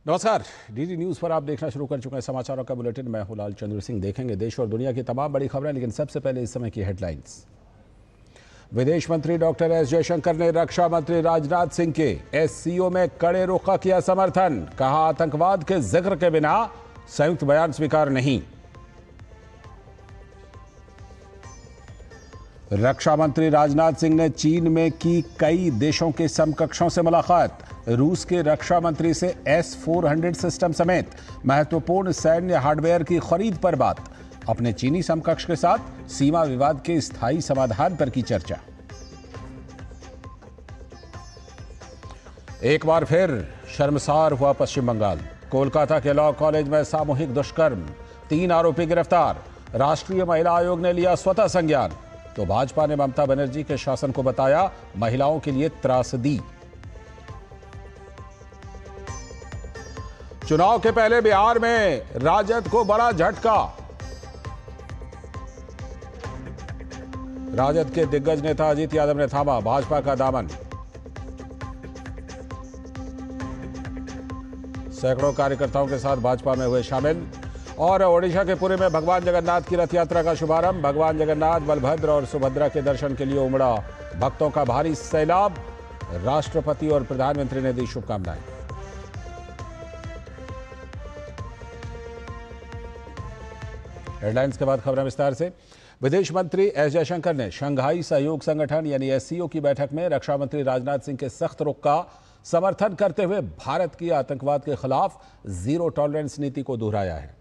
नमस्कार, DD news पर आप देखना शुरू कर चुके हैं समाचारों का बुलेटिन। मैं हूं लाल चंद्र सिंह। देखेंगे देश और दुनिया की तमाम बड़ी खबरें, लेकिन सबसे पहले इस समय की हेडलाइंस। विदेश मंत्री डॉक्टर एस जयशंकर ने रक्षा मंत्री राजनाथ सिंह के एससीओ में कड़े रुख का किया समर्थन। कहा, आतंकवाद के जिक्र के बिना संयुक्त बयान स्वीकार नहीं। रक्षा मंत्री राजनाथ सिंह ने चीन में की कई देशों के समकक्षों से मुलाकात। रूस के रक्षा मंत्री से S-400 सिस्टम समेत महत्वपूर्ण सैन्य हार्डवेयर की खरीद पर बात। अपने चीनी समकक्ष के साथ सीमा विवाद के स्थायी समाधान पर की चर्चा। एक बार फिर शर्मसार हुआ पश्चिम बंगाल। कोलकाता के लॉ कॉलेज में सामूहिक दुष्कर्म, 3 आरोपी गिरफ्तार। राष्ट्रीय महिला आयोग ने लिया स्वतः संज्ञान। तो भाजपा ने ममता बनर्जी के शासन को बताया महिलाओं के लिए त्रासदी। चुनाव के पहले बिहार में राजद को बड़ा झटका। राजद के दिग्गज नेता अजीत यादव ने थामा भाजपा का दामन। सैकड़ों कार्यकर्ताओं के साथ भाजपा में हुए शामिल। और ओडिशा के पुरी में भगवान जगन्नाथ की रथ यात्रा का शुभारंभ। भगवान जगन्नाथ, बलभद्र और सुभद्रा के दर्शन के लिए उमड़ा भक्तों का भारी सैलाब। राष्ट्रपति और प्रधानमंत्री ने दी शुभकामनाएं। हेडलाइंस के बाद खबरें विस्तार से। विदेश मंत्री एस जयशंकर ने शंघाई सहयोग संगठन यानी एससीओ की बैठक में रक्षा मंत्री राजनाथ सिंह के सख्त रुख का समर्थन करते हुए भारत की आतंकवाद के खिलाफ जीरो टॉलरेंस नीति को दोहराया है।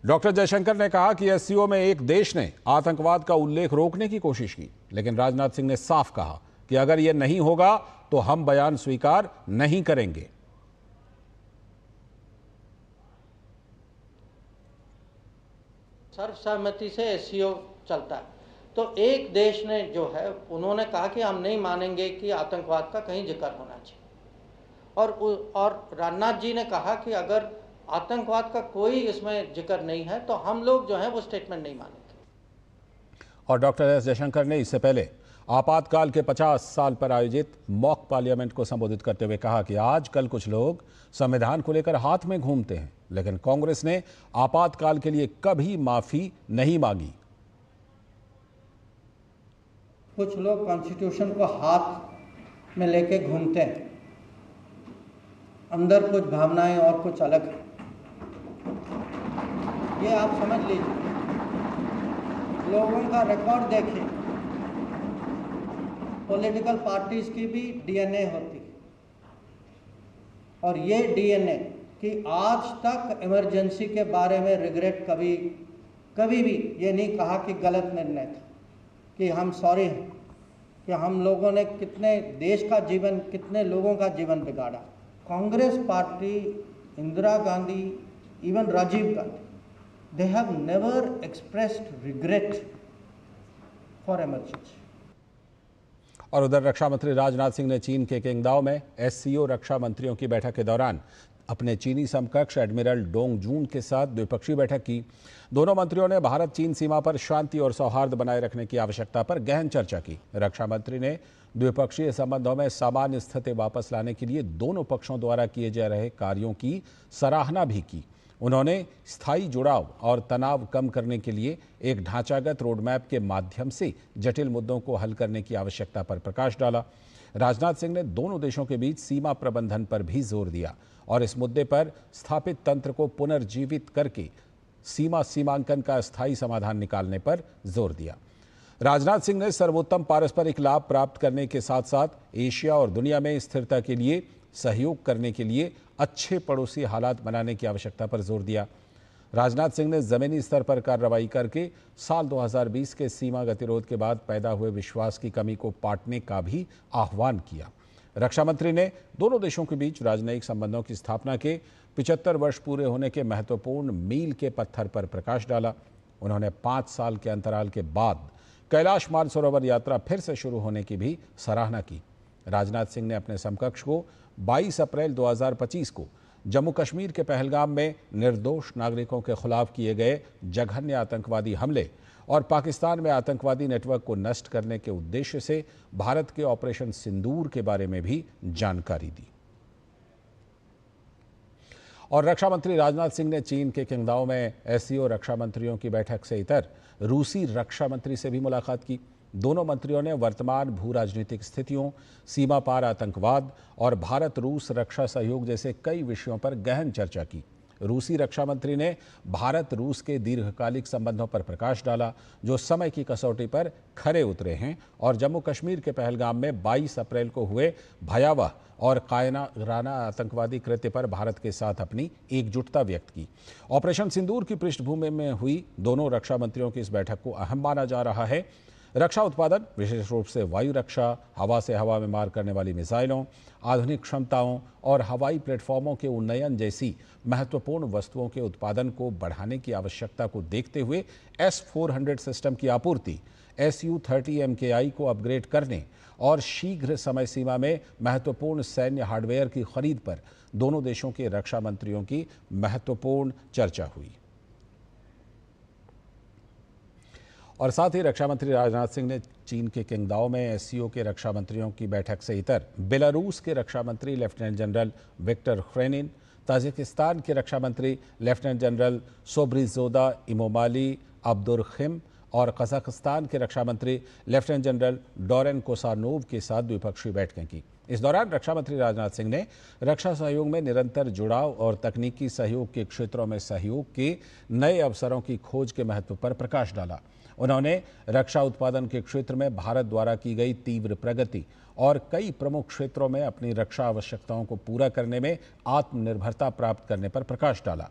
डॉक्टर जयशंकर ने कहा कि एससीओ में एक देश ने आतंकवाद का उल्लेख रोकने की कोशिश की, लेकिन राजनाथ सिंह ने साफ कहा कि अगर यह नहीं होगा तो हम बयान स्वीकार नहीं करेंगे। सर्वसहमति से एससीओ चलता है, तो एक देश ने जो है उन्होंने कहा कि हम नहीं मानेंगे कि आतंकवाद का कहीं जिक्र होना चाहिए। और राजनाथ जी ने कहा कि अगर आतंकवाद का कोई इसमें जिक्र नहीं है तो हम लोग जो है वो स्टेटमेंट नहीं मानेंगे। और डॉक्टर एस जयशंकर ने इससे पहले आपातकाल के 50 साल पर आयोजित मॉक पार्लियामेंट को संबोधित करते हुए कहा कि आजकल कुछ लोग संविधान को लेकर हाथ में घूमते हैं, लेकिन कांग्रेस ने आपातकाल के लिए कभी माफी नहीं मांगी। कुछ लोग कॉन्स्टिट्यूशन को हाथ में लेके घूमते हैं, अंदर कुछ भावनाएं और कुछ अलग है, ये आप समझ लीजिए। लोगों का रिकॉर्ड देखिए, पॉलिटिकल पार्टीज की भी डीएनए होती है, और ये डीएनए कि आज तक इमरजेंसी के बारे में रिग्रेट कभी भी ये नहीं कहा कि गलत निर्णय था, कि हम सॉरी हैं कि हम लोगों ने कितने देश का जीवन, कितने लोगों का जीवन बिगाड़ा। Congress party, Indira Gandhi, even Rajiv Gandhi, they have never expressed regret for emergency. और उधर रक्षा मंत्री राजनाथ सिंह ने चीन के किंगदाओ में एससीओ रक्षा मंत्रियों की बैठक के दौरान अपने चीनी समकक्ष एडमिरल डोंग जून के साथ द्विपक्षीय बैठक की। दोनों मंत्रियों ने भारत चीन सीमा पर शांति और सौहार्द बनाए रखने की आवश्यकता पर गहन चर्चा की। रक्षा मंत्री ने द्विपक्षीय संबंधों में सामान्य स्थिति वापस लाने के लिए दोनों पक्षों द्वारा किए जा रहे कार्यों की सराहना भी की। उन्होंने स्थायी जुड़ाव और तनाव कम करने के लिए एक ढांचागत रोडमैप के माध्यम से जटिल मुद्दों को हल करने की आवश्यकता पर प्रकाश डाला। राजनाथ सिंह ने दोनों देशों के बीच सीमा प्रबंधन पर भी जोर दिया और इस मुद्दे पर स्थापित तंत्र को पुनर्जीवित करके सीमांकन का स्थायी समाधान निकालने पर जोर दिया। राजनाथ सिंह ने सर्वोत्तम पारस्परिक लाभ प्राप्त करने के साथ साथ एशिया और दुनिया में स्थिरता के लिए सहयोग करने के लिए अच्छे पड़ोसी हालात बनाने की आवश्यकता पर जोर दिया। राजनाथ सिंह ने जमीनी स्तर पर कार्रवाई करके साल 2020 के सीमा गतिरोध के बाद पैदा हुए विश्वास की कमी को पाटने का भी आह्वान किया। रक्षा मंत्री ने दोनों देशों के बीच राजनयिक संबंधों की स्थापना के 75 वर्ष पूरे होने के महत्वपूर्ण मील के पत्थर पर प्रकाश डाला। उन्होंने 5 साल के अंतराल के बाद कैलाश मानसरोवर यात्रा फिर से शुरू होने की भी सराहना की। राजनाथ सिंह ने अपने समकक्ष को 22 अप्रैल 2025 को जम्मू कश्मीर के पहलगाम में निर्दोष नागरिकों के खिलाफ किए गए जघन्य आतंकवादी हमले और पाकिस्तान में आतंकवादी नेटवर्क को नष्ट करने के उद्देश्य से भारत के ऑपरेशन सिंदूर के बारे में भी जानकारी दी। और रक्षा मंत्री राजनाथ सिंह ने चीन के किंगदाओ में एससीओ रक्षा मंत्रियों की बैठक से इतर रूसी रक्षा मंत्री से भी मुलाकात की। दोनों मंत्रियों ने वर्तमान भू राजनीतिक स्थितियों, सीमा पार आतंकवाद और भारत रूस रक्षा सहयोग जैसे कई विषयों पर गहन चर्चा की। रूसी रक्षा मंत्री ने भारत रूस के दीर्घकालिक संबंधों पर प्रकाश डाला, जो समय की कसौटी पर खरे उतरे हैं, और जम्मू कश्मीर के पहलगाम में 22 अप्रैल को हुए भयावह और कायराना आतंकवादी कृत्य पर भारत के साथ अपनी एकजुटता व्यक्त की। ऑपरेशन सिंदूर की पृष्ठभूमि में हुई दोनों रक्षा मंत्रियों की इस बैठक को अहम माना जा रहा है। रक्षा उत्पादन, विशेष रूप से वायु रक्षा, हवा से हवा में मार करने वाली मिसाइलों, आधुनिक क्षमताओं और हवाई प्लेटफॉर्मों के उन्नयन जैसी महत्वपूर्ण वस्तुओं के उत्पादन को बढ़ाने की आवश्यकता को देखते हुए S-400 सिस्टम की आपूर्ति, Su-30 MKI को अपग्रेड करने और शीघ्र समय सीमा में महत्वपूर्ण सैन्य हार्डवेयर की खरीद पर दोनों देशों के रक्षा मंत्रियों की महत्वपूर्ण चर्चा हुई। और साथ ही रक्षा मंत्री राजनाथ सिंह ने चीन के किंगदाओ में एससीओ के रक्षा मंत्रियों की बैठक से इतर बेलारूस के रक्षा मंत्री लेफ्टिनेंट जनरल विक्टर ख्रेनिन, ताजिकिस्तान के रक्षा मंत्री लेफ्टिनेंट जनरल सोब्रिजोदा इमोमाली अब्दुरखिम और कजाकिस्तान के रक्षा मंत्री लेफ्टिनेंट जनरल डोरेन कोसानोव के साथ द्विपक्षीय बैठकें की। इस दौरान रक्षा मंत्री राजनाथ सिंह ने रक्षा सहयोग में निरंतर जुड़ाव और तकनीकी सहयोग के क्षेत्रों में सहयोग के नए अवसरों की खोज के महत्व पर प्रकाश डाला। उन्होंने रक्षा उत्पादन के क्षेत्र में भारत द्वारा की गई तीव्र प्रगति और कई प्रमुख क्षेत्रों में अपनी रक्षा आवश्यकताओं को पूरा करने में आत्मनिर्भरता प्राप्त करने पर प्रकाश डाला।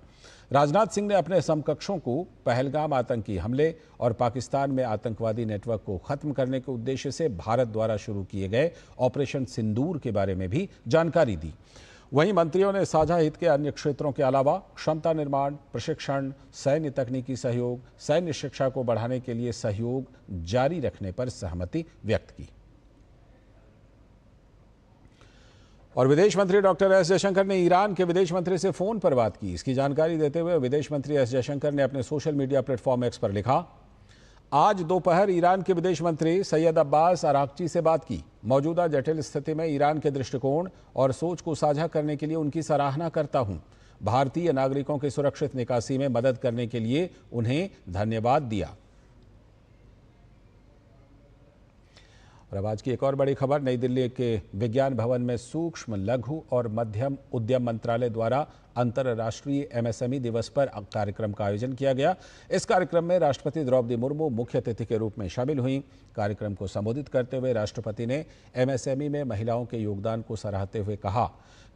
राजनाथ सिंह ने अपने समकक्षों को पहलगाम आतंकी हमले और पाकिस्तान में आतंकवादी नेटवर्क को खत्म करने के उद्देश्य से भारत द्वारा शुरू किए गए ऑपरेशन सिंदूर के बारे में भी जानकारी दी। वहीं मंत्रियों ने साझा हित के अन्य क्षेत्रों के अलावा क्षमता निर्माण, प्रशिक्षण, सैन्य तकनीकी सहयोग, सैन्य शिक्षा को बढ़ाने के लिए सहयोग जारी रखने पर सहमति व्यक्त की। और विदेश मंत्री डॉक्टर एस जयशंकर ने ईरान के विदेश मंत्री से फोन पर बात की। इसकी जानकारी देते हुए विदेश मंत्री एस जयशंकर ने अपने सोशल मीडिया प्लेटफॉर्म एक्स पर लिखा, आज दोपहर ईरान के विदेश मंत्री सैयद अब्बास अराक्ची से बात की। मौजूदा जटिल स्थिति में ईरान के दृष्टिकोण और सोच को साझा करने के लिए उनकी सराहना करता हूं। भारतीय नागरिकों की सुरक्षित निकासी में मदद करने के लिए उन्हें धन्यवाद दिया। और अब आज की एक और बड़ी खबर, नई दिल्ली के विज्ञान भवन में सूक्ष्म, लघु और मध्यम उद्यम मंत्रालय द्वारा अंतर्राष्ट्रीय एमएसएमई दिवस पर कार्यक्रम का आयोजन किया गया। इस कार्यक्रम में राष्ट्रपति द्रौपदी मुर्मू मुख्य अतिथि के रूप में शामिल हुई। कार्यक्रम को संबोधित करते हुए राष्ट्रपति ने एमएसएमई में महिलाओं के योगदान को सराहते हुए कहा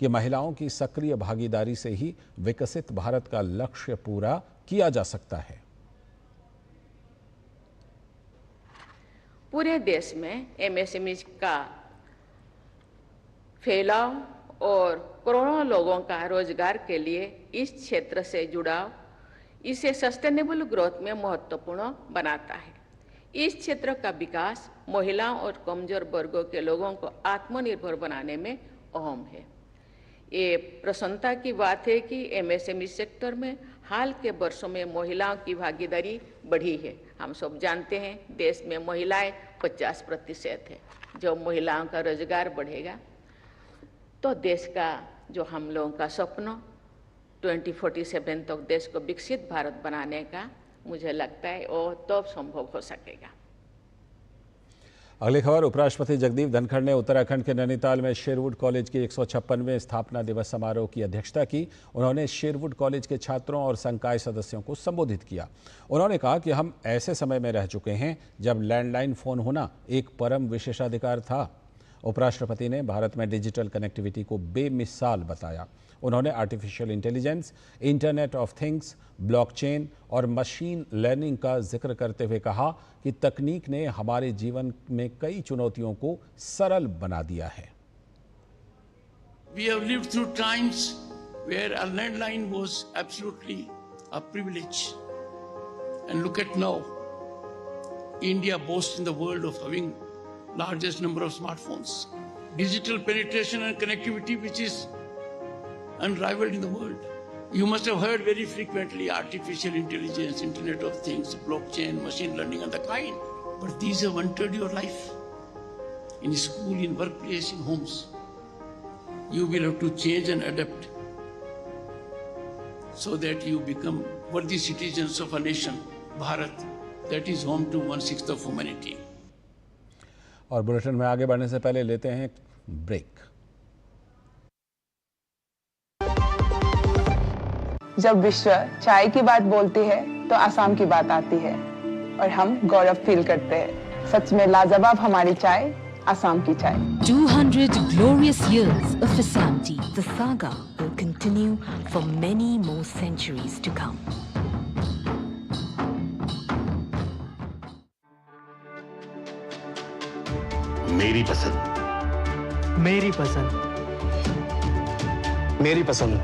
कि महिलाओं की सक्रिय भागीदारी से ही विकसित भारत का लक्ष्य पूरा किया जा सकता है। पूरे देश में एमएसएमई का फैलाव और करोड़ों लोगों का रोजगार के लिए इस क्षेत्र से जुड़ाव इसे सस्टेनेबल ग्रोथ में महत्वपूर्ण बनाता है। इस क्षेत्र का विकास महिलाओं और कमजोर वर्गों के लोगों को आत्मनिर्भर बनाने में अहम है। ये प्रसन्नता की बात है कि एमएसएमई सेक्टर में हाल के वर्षों में महिलाओं की भागीदारी बढ़ी है। हम सब जानते हैं देश में महिलाएं 50% है। जो महिलाओं का रोजगार बढ़ेगा तो देश का जो हम लोगों का सपना 2047 तक देश को विकसित भारत बनाने का मुझे लगता है वो तब संभव हो सकेगा। अगली खबर, उपराष्ट्रपति जगदीप धनखड़ ने उत्तराखंड के नैनीताल में शेरवुड कॉलेज के 156वें स्थापना दिवस समारोह की अध्यक्षता की। उन्होंने शेरवुड कॉलेज के छात्रों और संकाय सदस्यों को संबोधित किया। उन्होंने कहा कि हम ऐसे समय में रह चुके हैं जब लैंडलाइन फोन होना एक परम विशेषाधिकार था। उपराष्ट्रपति ने भारत में डिजिटल कनेक्टिविटी को बेमिसाल बताया। उन्होंने artificial intelligence, internet of things, blockchain और मशीन लर्निंग का जिक्र करते हुए कहा कि तकनीक ने हमारे जीवन में कई चुनौतियों को सरल बना दिया है। We have lived through times where a landline was absolutely a privilege. And look at now, India boasts in the world of having largest number of smartphones. Digital penetration and connectivity, which is unrivaled in the world. You must have heard very frequently artificial intelligence, Internet of Things, blockchain, machine learning and the kind. But these have entered your life. In school, in workplace, in homes. You will have to change and adapt so that you become worthy citizens of a nation, Bharat, that is home to 1/6 of humanity. और bulletin में आगे बढ़ने से पहले लेते हैं एक break. जब विश्व चाय की बात बोलती है तो आसाम की बात आती है और हम गौरव फील करते हैं। सच में लाजवाब हमारी चाय, आसाम की चाय। 200 glorious years of Assam tea. The saga will continue for many more centuries to come. मेरी पसंद, मेरी पसंद, मेरी पसंद,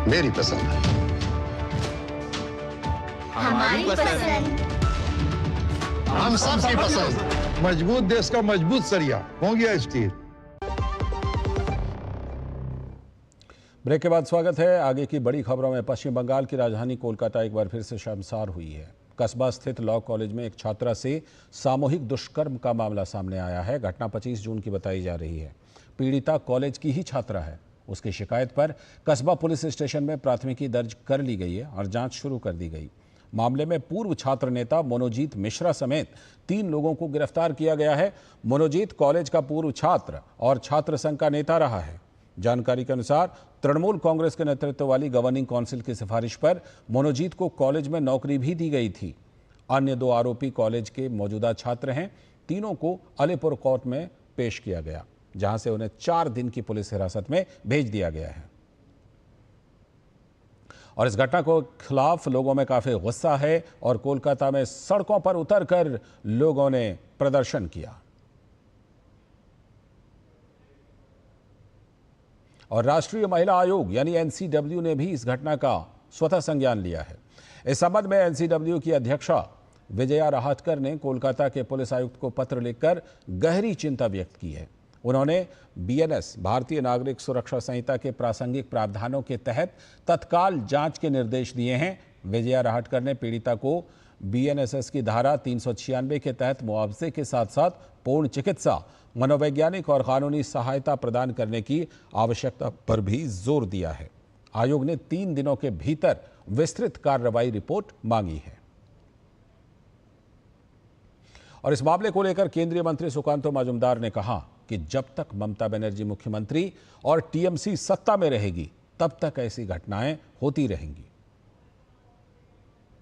मेरी पसंद, हमारी पसंद, हम सबकी पसंद। मजबूत देश का मजबूत सरिया हो गया स्टील। ब्रेक के बाद स्वागत है। आगे की बड़ी खबरों में पश्चिम बंगाल की राजधानी कोलकाता एक बार फिर से शर्मसार हुई है। कस्बा स्थित लॉ कॉलेज में एक छात्रा से सामूहिक दुष्कर्म का मामला सामने आया है। घटना 25 जून की बताई जा रही है। पीड़िता कॉलेज की ही छात्रा है। उसकी शिकायत पर कस्बा पुलिस स्टेशन में प्राथमिकी दर्ज कर ली गई है और जांच शुरू कर दी गई। मामले में पूर्व छात्र नेता मनोजीत मिश्रा समेत 3 लोगों को गिरफ्तार किया गया है। मनोजीत कॉलेज का पूर्व छात्र और छात्र संघ का नेता रहा है। जानकारी के अनुसार तृणमूल कांग्रेस के नेतृत्व वाली गवर्निंग काउंसिल की सिफारिश पर मनोजीत को कॉलेज में नौकरी भी दी गई थी। अन्य 2 आरोपी कॉलेज के मौजूदा छात्र हैं। तीनों को अलीपुर कोर्ट में पेश किया गया, जहां से उन्हें 4 दिन की पुलिस हिरासत में भेज दिया गया है। और इस घटना को खिलाफ लोगों में काफी गुस्सा है और कोलकाता में सड़कों पर उतरकर लोगों ने प्रदर्शन किया। और राष्ट्रीय महिला आयोग यानी एनसीडब्ल्यू ने भी इस घटना का स्वतः संज्ञान लिया है। इस संबंध में एनसीडब्ल्यू की अध्यक्षा विजया राहटकर ने कोलकाता के पुलिस आयुक्त को पत्र लिखकर गहरी चिंता व्यक्त की है। उन्होंने बीएनएस भारतीय नागरिक सुरक्षा संहिता के प्रासंगिक प्रावधानों के तहत तत्काल जांच के निर्देश दिए हैं। विजया राहटकर ने पीड़िता को बीएनएसएस की धारा 396 के तहत मुआवजे के साथ साथ पूर्ण चिकित्सा, मनोवैज्ञानिक और कानूनी सहायता प्रदान करने की आवश्यकता पर भी जोर दिया है। आयोग ने 3 दिनों के भीतर विस्तृत कार्रवाई रिपोर्ट मांगी है। और इस मामले को लेकर केंद्रीय मंत्री सुकांतो मजूमदार ने कहा कि जब तक ममता बनर्जी मुख्यमंत्री और टीएमसी सत्ता में रहेगी तब तक ऐसी घटनाएं होती रहेंगी।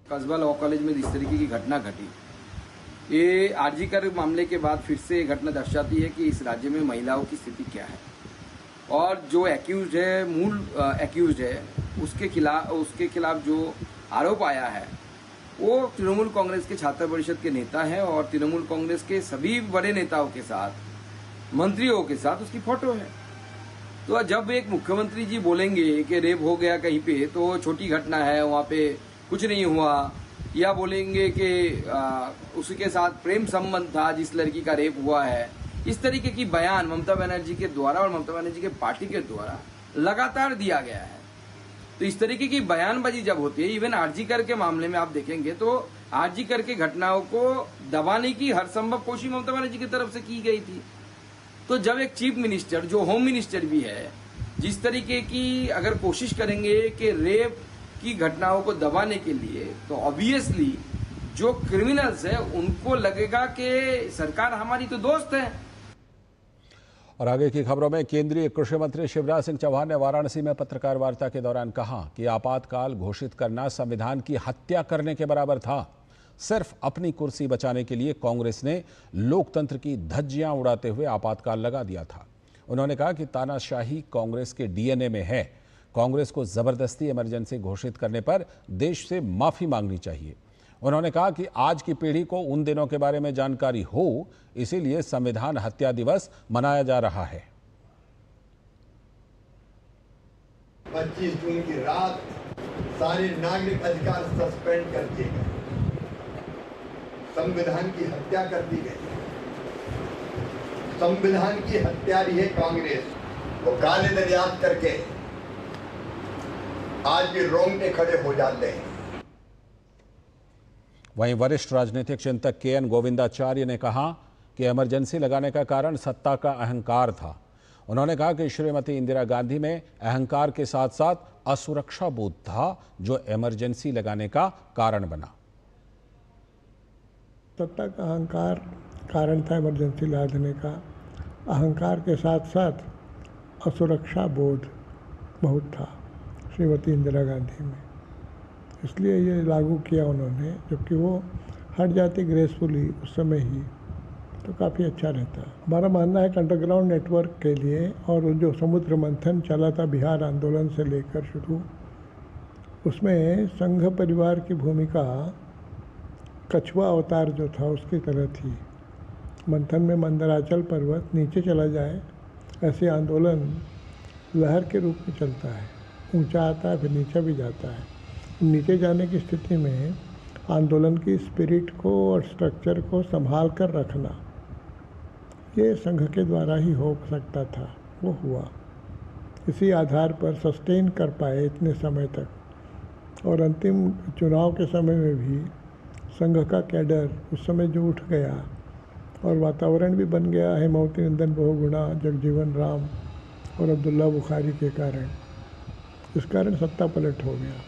कस्बा लॉ कॉलेज में इस तरीके की घटना घटी, ये आरजीकर मामले के बाद फिर से घटना दर्शाती है कि इस राज्य में महिलाओं की स्थिति क्या है। और जो एक्यूज है, मूल एक्यूज है, उसके खिलाफ जो आरोप आया है वो तृणमूल कांग्रेस के छात्र परिषद के नेता है और तृणमूल कांग्रेस के सभी बड़े नेताओं के साथ, मंत्रियों के साथ उसकी फोटो है। तो जब एक मुख्यमंत्री जी बोलेंगे कि रेप हो गया कहीं पे तो छोटी घटना है, वहाँ पे कुछ नहीं हुआ, या बोलेंगे कि उसके साथ प्रेम संबंध था जिस लड़की का रेप हुआ है, इस तरीके की बयान ममता बनर्जी के द्वारा और ममता बनर्जी के पार्टी के द्वारा लगातार दिया गया है। तो इस तरीके की बयानबाजी जब होती है, इवन आरजीकर के मामले में आप देखेंगे तो आरजीकर के घटनाओं को दबाने की हर संभव कोशिश ममता बनर्जी की तरफ से की गई थी। तो जब एक चीफ मिनिस्टर जो होम मिनिस्टर भी है, जिस तरीके की अगर कोशिश करेंगे कि रेप की घटनाओं को दबाने के लिए, तो ऑब्वियसली जो क्रिमिनल्स है उनको लगेगा कि सरकार हमारी तो दोस्त है। और आगे की खबरों में केंद्रीय कृषि मंत्री शिवराज सिंह चौहान ने वाराणसी में पत्रकार वार्ता के दौरान कहा कि आपातकाल घोषित करना संविधान की हत्या करने के बराबर था। सिर्फ अपनी कुर्सी बचाने के लिए कांग्रेस ने लोकतंत्र की धज्जियां उड़ाते हुए आपातकाल लगा दिया था। उन्होंने कहा कि तानाशाही कांग्रेस के डीएनए में है। कांग्रेस को जबरदस्ती इमरजेंसी घोषित करने पर देश से माफी मांगनी चाहिए। उन्होंने कहा कि आज की पीढ़ी को उन दिनों के बारे में जानकारी हो, इसीलिए संविधान हत्या दिवस मनाया जा रहा है। 25 जून की रात सारे नागरिक अधिकार सस्पेंड कर दिए गए, संविधान की हत्या कर दी गई। संविधान की हत्यारी है कांग्रेस। वो काले दिन याद करके आज भी रोंगटे खड़े हो जाते हैं। वहीं वरिष्ठ राजनीतिक चिंतक के.एन. गोविंदाचार्य ने कहा कि इमरजेंसी लगाने का कारण सत्ता का अहंकार था। उन्होंने कहा कि श्रीमती इंदिरा गांधी में अहंकार के साथ साथ असुरक्षा बोध था जो इमरजेंसी लगाने का कारण बना। सत्ता का अहंकार कारण था इमरजेंसी लादने का। अहंकार के साथ साथ असुरक्षा बोध बहुत था श्रीमती इंदिरा गांधी में, इसलिए ये लागू किया उन्होंने। जबकि वो हट जाती ग्रेसफुली उस समय ही तो काफ़ी अच्छा रहता। हमारा मानना है कि अंडरग्राउंड नेटवर्क के लिए और जो समुद्र मंथन चला था बिहार आंदोलन से लेकर शुरू, उसमें संघ परिवार की भूमिका कछुआ अवतार जो था उसकी तरह थी। मंथन में मंदराचल पर्वत नीचे चला जाए, ऐसे आंदोलन लहर के रूप में चलता है, ऊंचा आता है फिर नीचे भी जाता है। नीचे जाने की स्थिति में आंदोलन की स्पिरिट को और स्ट्रक्चर को संभाल कर रखना ये संघ के द्वारा ही हो सकता था, वो हुआ। इसी आधार पर सस्टेन कर पाए इतने समय तक। और अंतिम चुनाव के समय में भी संघ का कैडर उस समय जो उठ गया और वातावरण भी बन गया हेमावती नंदन बहुगुणा, जगजीवन राम और अब्दुल्ला बुखारी के कारण, इस कारण सत्ता पलट हो गया।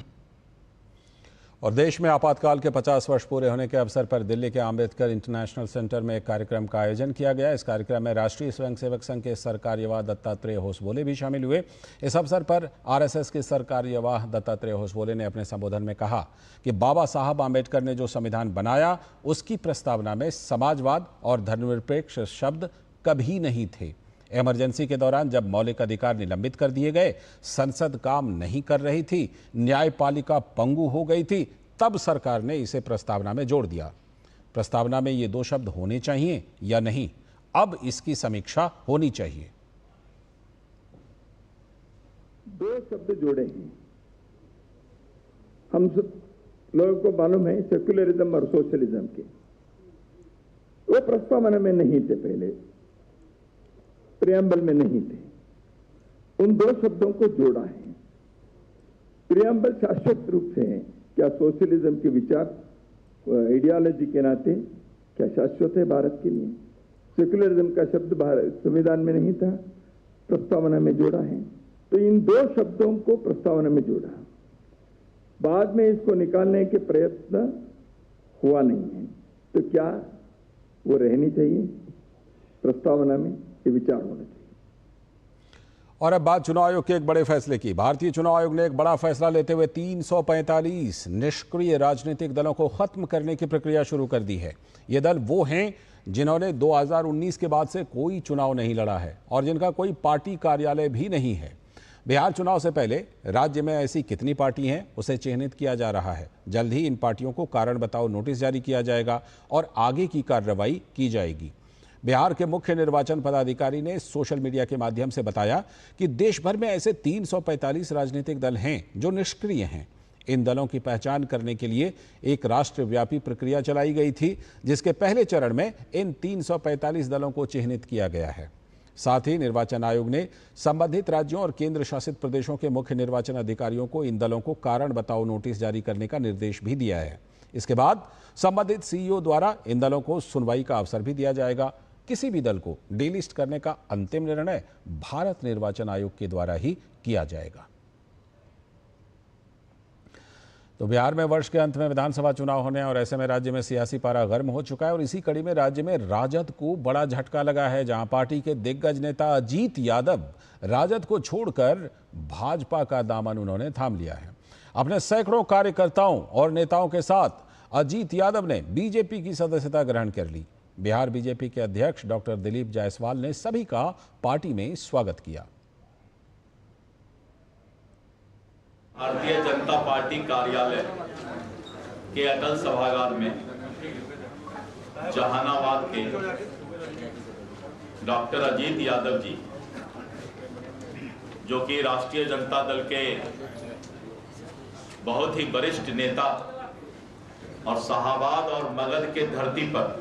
और देश में आपातकाल के 50 वर्ष पूरे होने के अवसर पर दिल्ली के अम्बेडकर इंटरनेशनल सेंटर में एक कार्यक्रम का आयोजन किया गया। इस कार्यक्रम में राष्ट्रीय स्वयंसेवक संघ के सरकार्यवाह दत्तात्रेय होसबोले भी शामिल हुए। इस अवसर पर आरएसएस के सरकार्यवाह दत्तात्रेय होसबोले ने अपने संबोधन में कहा कि बाबा साहब आम्बेडकर ने जो संविधान बनाया उसकी प्रस्तावना में समाजवाद और धर्मनिरपेक्ष शब्द कभी नहीं थे। इमरजेंसी के दौरान जब मौलिक अधिकार निलंबित कर दिए गए, संसद काम नहीं कर रही थी, न्यायपालिका पंगु हो गई थी, तब सरकार ने इसे प्रस्तावना में जोड़ दिया। प्रस्तावना में ये दो शब्द होने चाहिए या नहीं, अब इसकी समीक्षा होनी चाहिए। दो शब्द जोड़े हैं, हम लोगों को मालूम है, सेक्युलरिज्म और सोशलिज्म के, वो प्रस्तावना में नहीं थे, पहले प्रियम्बल में नहीं थे। उन दो शब्दों को जोड़ा है। प्रियम्बल शाश्वत रूप से है, क्या सोशलिज्म के विचार आइडियोलॉजी के नाते क्या शाश्वत है भारत के लिए। सेक्युलरिज्म का शब्द संविधान में नहीं था, प्रस्तावना में जोड़ा है। तो इन दो शब्दों को प्रस्तावना में जोड़ा, बाद में इसको निकालने के प्रयत्न हुआ नहीं है। तो क्या वो रहनी चाहिए प्रस्तावना में, ये विचार होना चाहिए। और अब बात चुनाव आयोग के एक बड़े फैसले की। भारतीय चुनाव आयोग ने एक बड़ा फैसला लेते हुए 345 निष्क्रिय राजनीतिक दलों को खत्म करने की प्रक्रिया शुरू कर दी है। ये दल वो हैं जिन्होंने 2019 के बाद से कोई चुनाव नहीं लड़ा है और जिनका कोई पार्टी कार्यालय भी नहीं है। बिहार चुनाव से पहले राज्य में ऐसी कितनी पार्टी हैं उसे चिन्हित किया जा रहा है। जल्द ही इन पार्टियों को कारण बताओ नोटिस जारी किया जाएगा और आगे की कार्रवाई की जाएगी। बिहार के मुख्य निर्वाचन पदाधिकारी ने सोशल मीडिया के माध्यम से बताया कि देश भर में ऐसे 345 राजनीतिक दल हैं जो निष्क्रिय हैं। इन दलों की पहचान करने के लिए एक राष्ट्रव्यापी प्रक्रिया चलाई गई थी, जिसके पहले चरण में इन 345 दलों को चिन्हित किया गया है। साथ ही निर्वाचन आयोग ने संबंधित राज्यों और केंद्र शासित प्रदेशों के मुख्य निर्वाचन अधिकारियों को इन दलों को कारण बताओ नोटिस जारी करने का निर्देश भी दिया है। इसके बाद संबंधित सीईओ द्वारा इन दलों को सुनवाई का अवसर भी दिया जाएगा। किसी भी दल को डीलिस्ट करने का अंतिम निर्णय भारत निर्वाचन आयोग के द्वारा ही किया जाएगा। तो बिहार में वर्ष के अंत में विधानसभा चुनाव होने और ऐसे में राज्य में सियासी पारा गर्म हो चुका है और इसी कड़ी में राज्य में राजद को बड़ा झटका लगा है, जहां पार्टी के दिग्गज नेता अजीत यादव राजद को छोड़कर भाजपा का दामन उन्होंने थाम लिया है। अपने सैकड़ों कार्यकर्ताओं और नेताओं के साथ अजीत यादव ने बीजेपी की सदस्यता ग्रहण कर ली। बिहार बीजेपी के अध्यक्ष डॉक्टर दिलीप जायसवाल ने सभी का पार्टी में स्वागत किया। भारतीय जनता पार्टी कार्यालय के अटल सभागार में जहानाबाद के डॉक्टर अजीत यादव जी, जो कि राष्ट्रीय जनता दल के बहुत ही वरिष्ठ नेता और शाहाबाद और मगध के धरती पर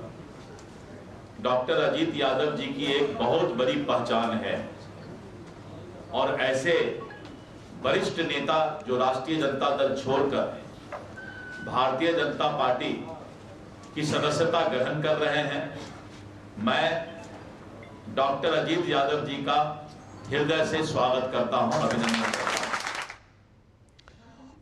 डॉक्टर अजीत यादव जी की एक बहुत बड़ी पहचान है और ऐसे वरिष्ठ नेता जो राष्ट्रीय जनता दल छोड़कर भारतीय जनता पार्टी की सदस्यता ग्रहण कर रहे हैं, मैं डॉक्टर अजीत यादव जी का हृदय से स्वागत करता हूं, अभिनंदन करता हूं।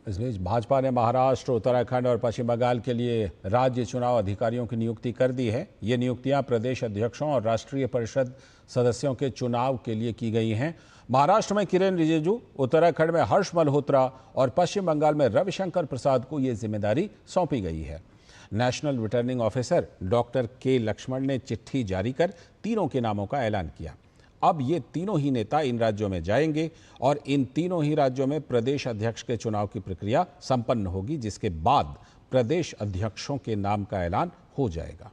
इस बीच भाजपा ने महाराष्ट्र, उत्तराखंड और पश्चिम बंगाल के लिए राज्य चुनाव अधिकारियों की नियुक्ति कर दी है। ये नियुक्तियां प्रदेश अध्यक्षों और राष्ट्रीय परिषद सदस्यों के चुनाव के लिए की गई हैं। महाराष्ट्र में किरेन रिजिजू, उत्तराखंड में हर्ष मल्होत्रा और पश्चिम बंगाल में रविशंकर प्रसाद को ये जिम्मेदारी सौंपी गई है। नेशनल रिटर्निंग ऑफिसर डॉक्टर के लक्ष्मण ने चिट्ठी जारी कर तीनों के नामों का ऐलान किया। अब ये तीनों ही नेता इन राज्यों में जाएंगे और इन तीनों ही राज्यों में प्रदेश अध्यक्ष के चुनाव की प्रक्रिया संपन्न होगी, जिसके बाद प्रदेश अध्यक्षों के नाम का ऐलान हो जाएगा।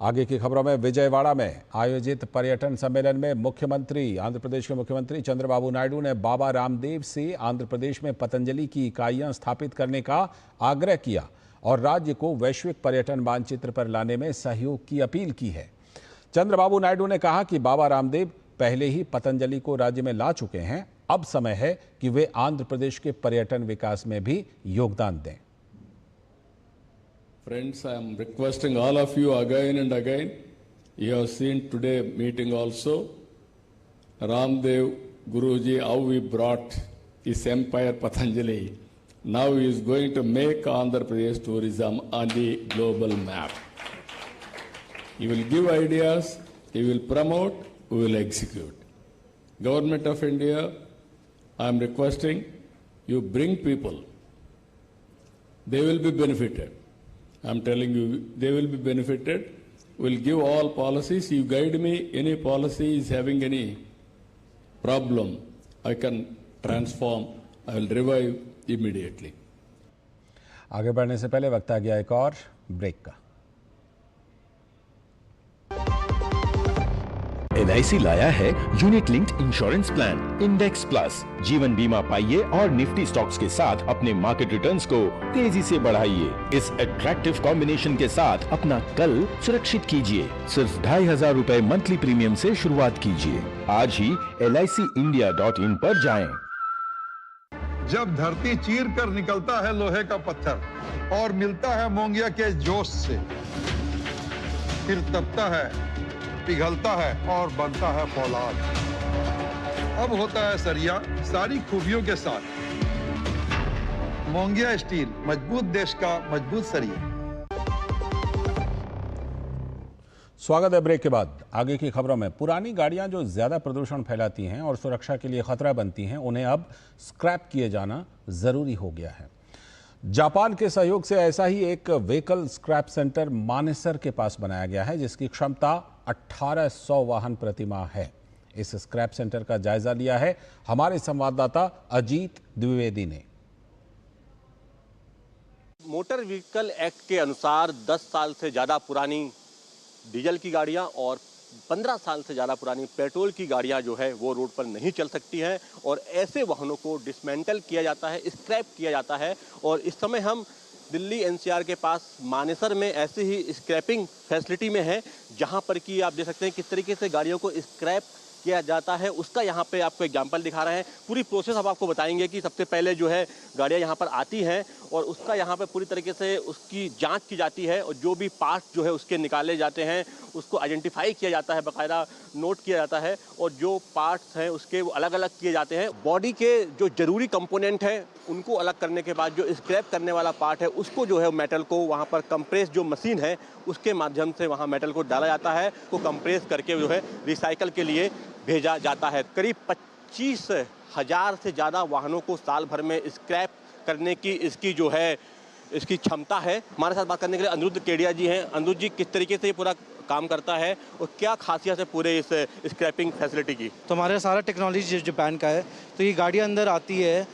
आगे की खबरों में, विजयवाड़ा में आयोजित पर्यटन सम्मेलन में आंध्र प्रदेश के मुख्यमंत्री चंद्रबाबू नायडू ने बाबा रामदेव से आंध्र प्रदेश में पतंजलि की इकाइयां स्थापित करने का आग्रह किया और राज्य को वैश्विक पर्यटन मानचित्र पर लाने में सहयोग की अपील की है। चंद्रबाबू नायडू ने कहा कि बाबा रामदेव पहले ही पतंजलि को राज्य में ला चुके हैं, अब समय है कि वे आंध्र प्रदेश के पर्यटन विकास में भी योगदान दें। Friends, I am requesting all of you again and again. You have seen today meeting also, Ramdev Guruji, how we brought his empire Patanjali. Now he is going to make Andhra Pradesh tourism on the global map. He will give ideas, he will promote, we will execute. Government of India, I am requesting you bring people. They will be benefited. I am telling you, they will be benefited. We'll give all policies. You guide me, any policy is having any problem, I can transform, I will revive immediately. आगे बढ़ने से पहले वक्त आ गया एक और break का। LIC लाया है unit linked insurance plan index plus. जीवन बीमा पाइए और निफ्टी स्टॉक्स के साथ अपने मार्केट रिटर्न्स को तेजी से बढ़ाइए। इस अट्रैक्टिव कॉम्बिनेशन के साथ अपना कल सुरक्षित कीजिए। सिर्फ 2,500 रुपए मंथली प्रीमियम से शुरुआत कीजिए। आज ही LICindia.in पर जाएं। जब धरती चीर कर निकलता है लोहे का पत्थर और मिलता है मोंगिया के जोश से, फिर तपता है, पिघलता है और बनता है फौलाद। अब होता है सरिया सारी खूबियों के साथ। मोंगिया स्टील, मजबूत देश का मजबूत सरिया। स्वागत है ब्रेक के बाद। आगे की खबरों में, पुरानी गाड़ियां जो ज्यादा प्रदूषण फैलाती हैं और सुरक्षा के लिए खतरा बनती हैं, उन्हें अब स्क्रैप किए जाना जरूरी हो गया है। जापान के सहयोग से ऐसा ही एक व्हीकल स्क्रैप सेंटर मानेसर के पास बनाया गया है, जिसकी क्षमता 1800 वाहन प्रतिमाह है। इस स्क्रैप सेंटर का जायजा लिया है हमारे संवाददाता अजीत द्विवेदी ने। मोटर व्हीकल एक्ट के अनुसार 10 साल से ज़्यादा पुरानी डीजल की गाड़ियां और 15 साल से ज़्यादा पुरानी पेट्रोल की गाड़ियां जो है वो रोड पर नहीं चल सकती हैं और ऐसे वाहनों को डिसमेंटल किया जाता है, स्क्रैप किया जाता है। और इस समय हम दिल्ली NCR के पास मानेसर में ऐसे ही स्क्रैपिंग फैसिलिटी में है, जहां पर कि आप देख सकते हैं किस तरीके से गाड़ियों को स्क्रैप किया जाता है। उसका यहाँ पे आपको एग्जांपल दिखा रहे हैं। पूरी प्रोसेस हम आपको बताएंगे कि सबसे पहले जो है गाड़ियाँ यहाँ पर आती हैं और उसका यहाँ पे पूरी तरीके से उसकी जांच की जाती है और जो भी पार्ट्स जो है उसके निकाले जाते हैं, उसको आइडेंटिफाई किया जाता है, बाकायदा नोट किया जाता है और जो पार्ट्स हैं उसके वो अलग अलग किए जाते हैं। बॉडी के जो जरूरी कंपोनेंट हैं उनको अलग करने के बाद जो स्क्रैप करने वाला पार्ट है उसको जो है मेटल को वहाँ पर कंप्रेस जो मशीन है उसके माध्यम से वहाँ मेटल को डाला जाता है, को कंप्रेस करके जो है रिसाइकल के लिए भेजा जाता है। करीब 25,000 से ज़्यादा वाहनों को साल भर में स्क्रैप करने की इसकी क्षमता है। हमारे साथ बात करने के लिए अनिरुद्ध केडिया जी हैं। अनिरुद्ध जी, किस तरीके से ये पूरा काम करता है और क्या खासियत है पूरे इस स्क्रैपिंग फैसिलिटी की? तो हमारे सारा टेक्नोलॉजी जापान का है। तो ये गाड़ियाँ अंदर आती है,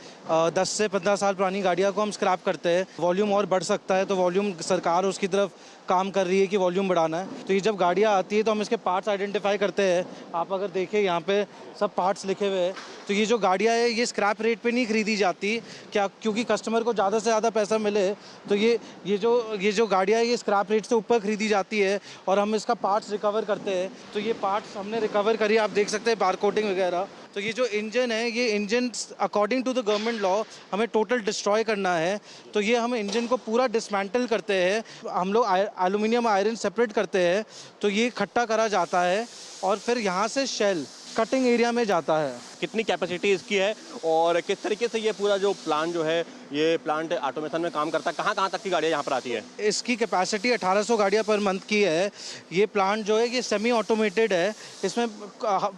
10 से 15 साल पुरानी गाड़ियाँ को हम स्क्रैप करते हैं। वॉल्यूम और बढ़ सकता है तो वॉल्यूम सरकार उसकी तरफ काम कर रही है कि वॉल्यूम बढ़ाना है। तो ये जब गाड़ियाँ आती है तो हम इसके पार्ट्स आइडेंटिफाई करते हैं। आप अगर देखें यहाँ पे सब पार्ट्स लिखे हुए हैं। तो ये जो गाड़ियाँ है ये स्क्रैप रेट पे नहीं खरीदी जाती, क्या क्योंकि कस्टमर को ज़्यादा से ज़्यादा पैसा मिले। तो ये जो गाड़ियाँ है ये स्क्रैप रेट से ऊपर खरीदी जाती है और हम इसका पार्ट्स रिकवर करते हैं। तो ये पार्ट्स हमने रिकवर करी, आप देख सकते हैं बारकोडिंग वगैरह। तो ये जो इंजन है, ये engine according to the government law हमें टोटल डिस्ट्रॉय करना है। तो ये हम इंजन को पूरा डिसमेंटल करते हैं, हम लोग एल्यूमिनियम आयरन सेपरेट करते हैं। तो ये इकट्ठा करा जाता है और फिर यहाँ से शेल कटिंग एरिया में जाता है। कितनी कैपेसिटी इसकी है और किस तरीके से ये पूरा जो प्लांट जो है, ये प्लांट ऑटोमेशन में काम करता है? कहाँ तक की गाड़ियाँ यहाँ पर आती है? इसकी कैपेसिटी 1800 गाड़ियाँ पर मंथ की है। ये प्लांट जो है ये सेमी ऑटोमेटेड है। इसमें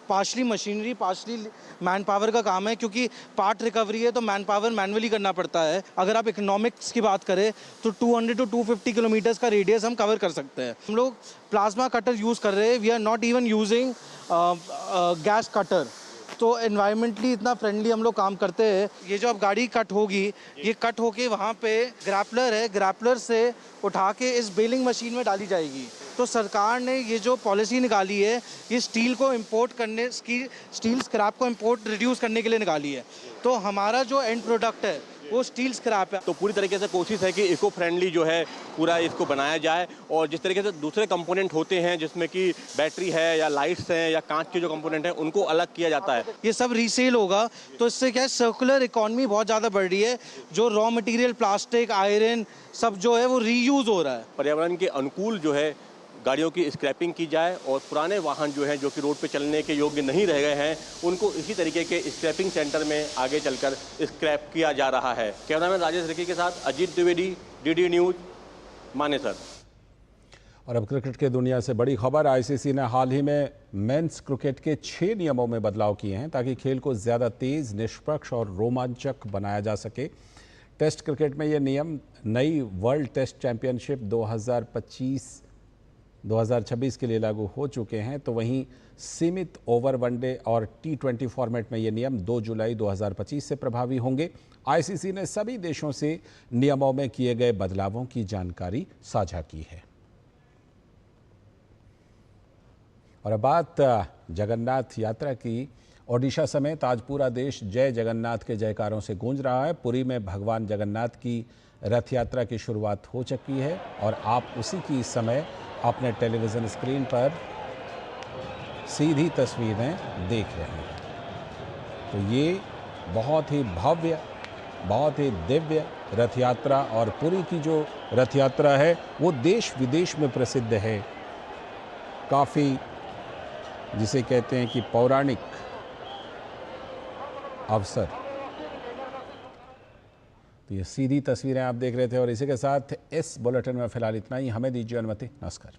partially machinery, partially man power का काम है, क्योंकि पार्ट रिकवरी है तो मैन पावर मैनुअली करना पड़ता है। अगर आप इकोनॉमिक्स की बात करें तो 200 to 250 किलोमीटर्स का रेडियस हम कवर कर सकते हैं। हम लोग प्लाज्मा कटर यूज़ कर रहे हैं। We are not even using gas cutter. तो एनवायरमेंटली इतना फ्रेंडली हम लोग काम करते हैं। ये जो अब गाड़ी कट होगी, ये कट होके वहाँ पे ग्रैपलर है, ग्रैपलर से उठा के इस बेलिंग मशीन में डाली जाएगी। तो सरकार ने ये जो पॉलिसी निकाली है, ये स्टील को इंपोर्ट करने, स्टील स्क्रैप को इंपोर्ट रिड्यूस करने के लिए निकाली है। तो हमारा जो एंड प्रोडक्ट है वो स्टील स्क्रैप है। तो पूरी तरीके से कोशिश है कि इको फ्रेंडली जो है पूरा इसको बनाया जाए। और जिस तरीके से दूसरे कंपोनेंट होते हैं, जिसमें कि बैटरी है या लाइट्स हैं या कांच के जो कंपोनेंट हैं, उनको अलग किया जाता है। ये सब रीसेल होगा, तो इससे क्या है, सर्कुलर इकोनॉमी बहुत ज़्यादा बढ़ रही है। जो रॉ मटेरियल प्लास्टिक, आयरन सब जो है वो रीयूज हो रहा है। पर्यावरण के अनुकूल जो है गाड़ियों की स्क्रैपिंग की जाए और पुराने वाहन जो हैं, जो कि रोड पे चलने के योग्य नहीं रह गए हैं, उनको इसी तरीके के स्क्रैपिंग सेंटर में आगे चलकर स्क्रैप किया जा रहा है। कैमरामैन राजेश रिकी के साथ अजीत द्विवेदी, डीडी न्यूज, मानेसर। और अब क्रिकेट की दुनिया से बड़ी खबर। आईसीसी ने हाल ही में मेंस क्रिकेट के 6 नियमों में बदलाव किए हैं ताकि खेल को ज़्यादा तेज, निष्पक्ष और रोमांचक बनाया जा सके। टेस्ट क्रिकेट में ये नियम नई वर्ल्ड टेस्ट चैंपियनशिप 2026 के लिए लागू हो चुके हैं। तो वहीं सीमित ओवर वनडे और T20 फॉर्मेट में ये नियम 2 जुलाई 2025 से प्रभावी होंगे। आईसीसी ने सभी देशों से नियमों में किए गए बदलावों की जानकारी साझा की है। और अब बात जगन्नाथ यात्रा की। ओडिशा समेत आज पूरा देश जय जगन्नाथ के जयकारों से गूंज रहा है। पुरी में भगवान जगन्नाथ की रथ यात्रा की शुरुआत हो चुकी है और आप उसी की इस समय अपने टेलीविज़न स्क्रीन पर सीधी तस्वीरें देख रहे हैं। तो ये बहुत ही भव्य, बहुत ही दिव्य रथ यात्रा, और पुरी की जो रथ यात्रा है वो देश विदेश में प्रसिद्ध है। काफ़ी जिसे कहते हैं कि पौराणिक अवसर। तो ये सीधी तस्वीरें आप देख रहे थे और इसी के साथ इस बुलेटिन में फिलहाल इतना ही। हमें दीजिए अनुमति। नमस्कार।